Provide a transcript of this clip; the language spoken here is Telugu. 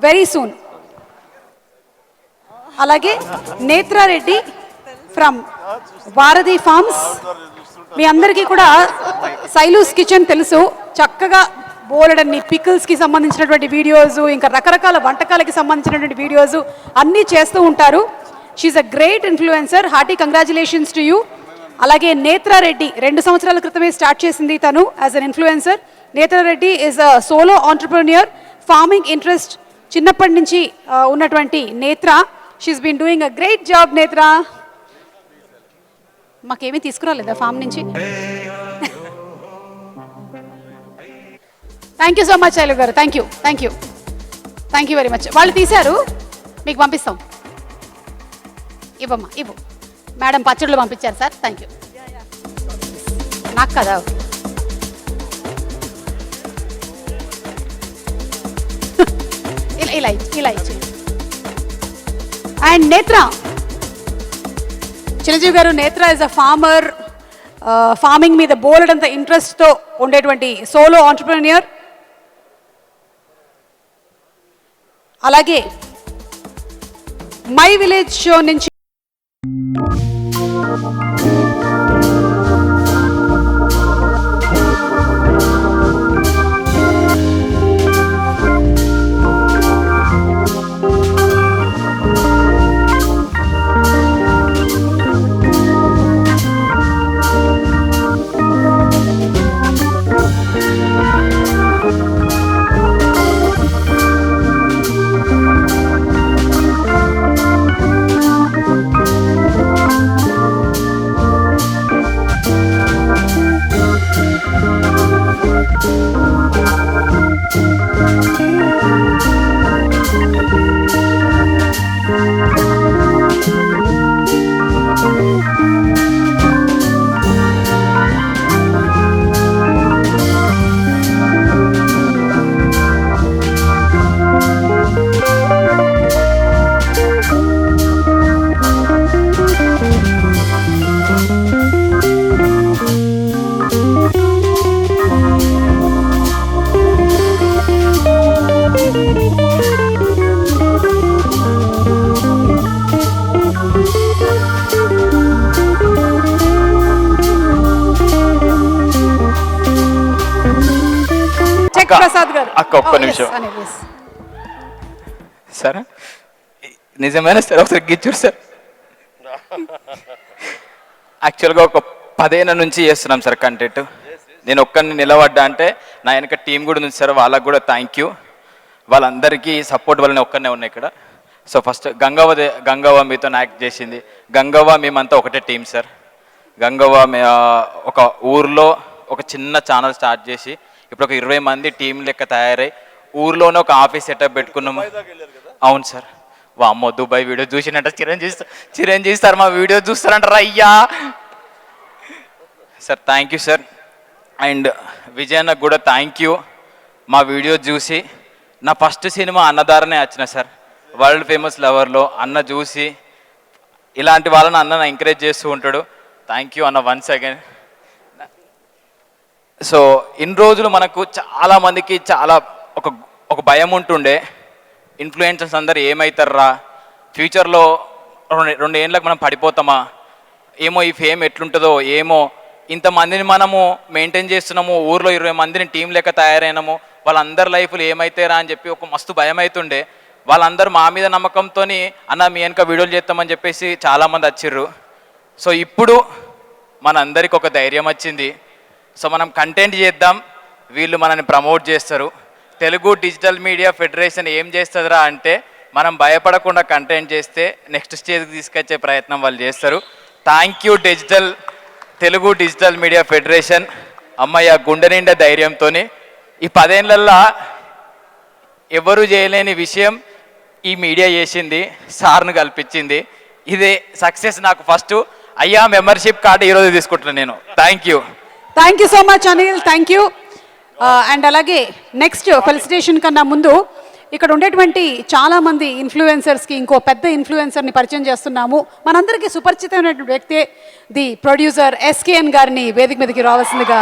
Very soon. అలాగే నేత్రారెడ్డి ఫ్రమ్ భారతి ఫార్మ్స్. మీ అందరికీ కూడా సైలూస్ కిచెన్ తెలుసు. చక్కగా బోలెడన్ని పికిల్స్కి సంబంధించినటువంటి వీడియోస్, ఇంకా రకరకాల వంటకాలకి సంబంధించినటువంటి వీడియోస్ అన్నీ చేస్తూ ఉంటారు. She's a great influencer. Hearty congratulations to you. అలాగే నేత్రారెడ్డి 2 సంవత్సరాల క్రితమే స్టార్ట్ చేసింది తను as an influencer. Netra Reddy is a solo entrepreneur. Farming interest చిన్నప్పటి నుంచి ఉన్నటువంటి Netra. She's been doing a great job. Netra మాకేమీ తీసుకురాలేదా ఫామ్ నుంచి? Thank you so much Sailu garu. Thank you, thank you, thank you very much. వాళ్ళు తీశారు, మీకు పంపిస్తాం. ఇవ్వమ్మా, ఇవ్వు. మేడం పచ్చళ్ళు పంపించారు సార్. Thank you. నాకు కదా ఇలా ఇలా ఇచ్చి. అండ్ నేత్ర, చిరంజీవి గారు, నేత్ర ఇస్ అ ఫార్మర్. ఫార్మింగ్ మీద బోలెడంత ఇంట్రెస్ట్తో ఉండేటువంటి సోలో ఆంటర్ప్రెన్యూర్. అలాగే మై విలేజ్ షో నుంచి ప్రసాద్ గారు. అక్క ఒక్క నిమిషం సార్. నిజమైన సార్, ఒకసారి గిచ్చూరు సార్. యాక్చువల్గా ఒక 10 ఏళ్ళ నుంచి చేస్తున్నాం సార్ కంటెంట్. నేను ఒక్కరిని నిలబడ్డా అంటే నా వెనక టీం కూడా ఉంది సార్. వాళ్ళకు కూడా థ్యాంక్ యూ. వాళ్ళందరికీ సపోర్ట్ వల్లనే ఒక్కనే ఉన్నాయి ఇక్కడ. సో ఫస్ట్ గంగవ్వ మీతో యాక్ట్ చేసింది. గంగవ్వ మేమంతా ఒకటే టీం సార్. గంగవ్వ ఒక ఊర్లో ఒక చిన్న ఛానల్ స్టార్ట్ చేసి ఇప్పుడు ఒక 20 మంది టీం లెక్క తయారై ఊర్లోనే ఒక ఆఫీస్ సెటప్ పెట్టుకున్నాము. అవును సార్. వామ్మో, దుబాయ్ వీడియో చూసినట్ట చిరంజీవి సార్ మా వీడియో చూస్తారంటారా? అయ్యా sir, thank you sir. And విజయన్నకు కూడా థ్యాంక్ యూ. మా వీడియో చూసి నా ఫస్ట్ సినిమా అన్నదారనే వచ్చిన సార్. వరల్డ్ ఫేమస్ లవర్లో అన్న చూసి ఇలాంటి వాళ్ళని అన్న ఎంకరేజ్ చేస్తూ ఉంటాడు. థ్యాంక్ యూ అన్న వన్స్ అగైన్. సో ఇన్ని రోజులు మనకు చాలామందికి చాలా ఒక భయం ఉంటుండే, ఇన్ఫ్లుయెన్సర్స్ అందరు ఏమవుతారా, ఫ్యూచర్లో 2 ఏళ్ళకి మనం పడిపోతామా, ఏమో ఈ ఫేమ్ ఎట్లుంటుందో ఏమో, ఇంతమందిని మనము మెయింటైన్ చేస్తున్నాము, ఊర్లో 20 మందిని టీం లెక్క తయారైనాము, వాళ్ళందరి లైఫ్లు ఏమవుతారా అని చెప్పి ఒక మస్తు భయం అవుతుండే. వాళ్ళందరూ మా మీద నమ్మకంతో అన్న మీ వెనక వీడియోలు చేస్తామని చెప్పేసి చాలామంది వచ్చిర్రు. సో ఇప్పుడు మనందరికి ఒక ధైర్యం వచ్చింది. సో మనం కంటెంట్ చేద్దాం, వీళ్ళు మనల్ని ప్రమోట్ చేస్తారు. తెలుగు డిజిటల్ మీడియా ఫెడరేషన్ ఏం చేస్తుందిరా అంటే మనం భయపడకుండా కంటెంట్ చేస్తే నెక్స్ట్ స్టేజ్కి తీసుకొచ్చే ప్రయత్నం వాళ్ళు చేస్తారు. Thank you Telugu digital media federation. అమ్మయ్య, గుండె నిండా ధైర్యంతో ఈ 10 ఏళ్ళల్లో ఎవరు చేయలేని విషయం ఈ మీడియా చేసింది, సార్ను కల్పించింది. ఇదే సక్సెస్ నాకు ఫస్ట్. అయ్యా మెంబర్షిప్ కార్డు ఈరోజు తీసుకుంటున్నాను నేను. Thank you. Thank you so much Anil. Thank you. And అలాగే నెక్స్ట్ ఫెలిసిటేషన్ కన్నా ముందు ఇక్కడ ఉండేటువంటి చాలామంది ఇన్ఫ్లుయెన్సర్స్కి ఇంకో పెద్ద ఇన్ఫ్లుయెన్సర్ని పరిచయం చేస్తున్నాము. మనందరికీ సుపరిచితమైనటువంటి వ్యక్తే ది ప్రొడ్యూసర్ SKN గారిని వేదిక మీదకి రావాల్సిందిగా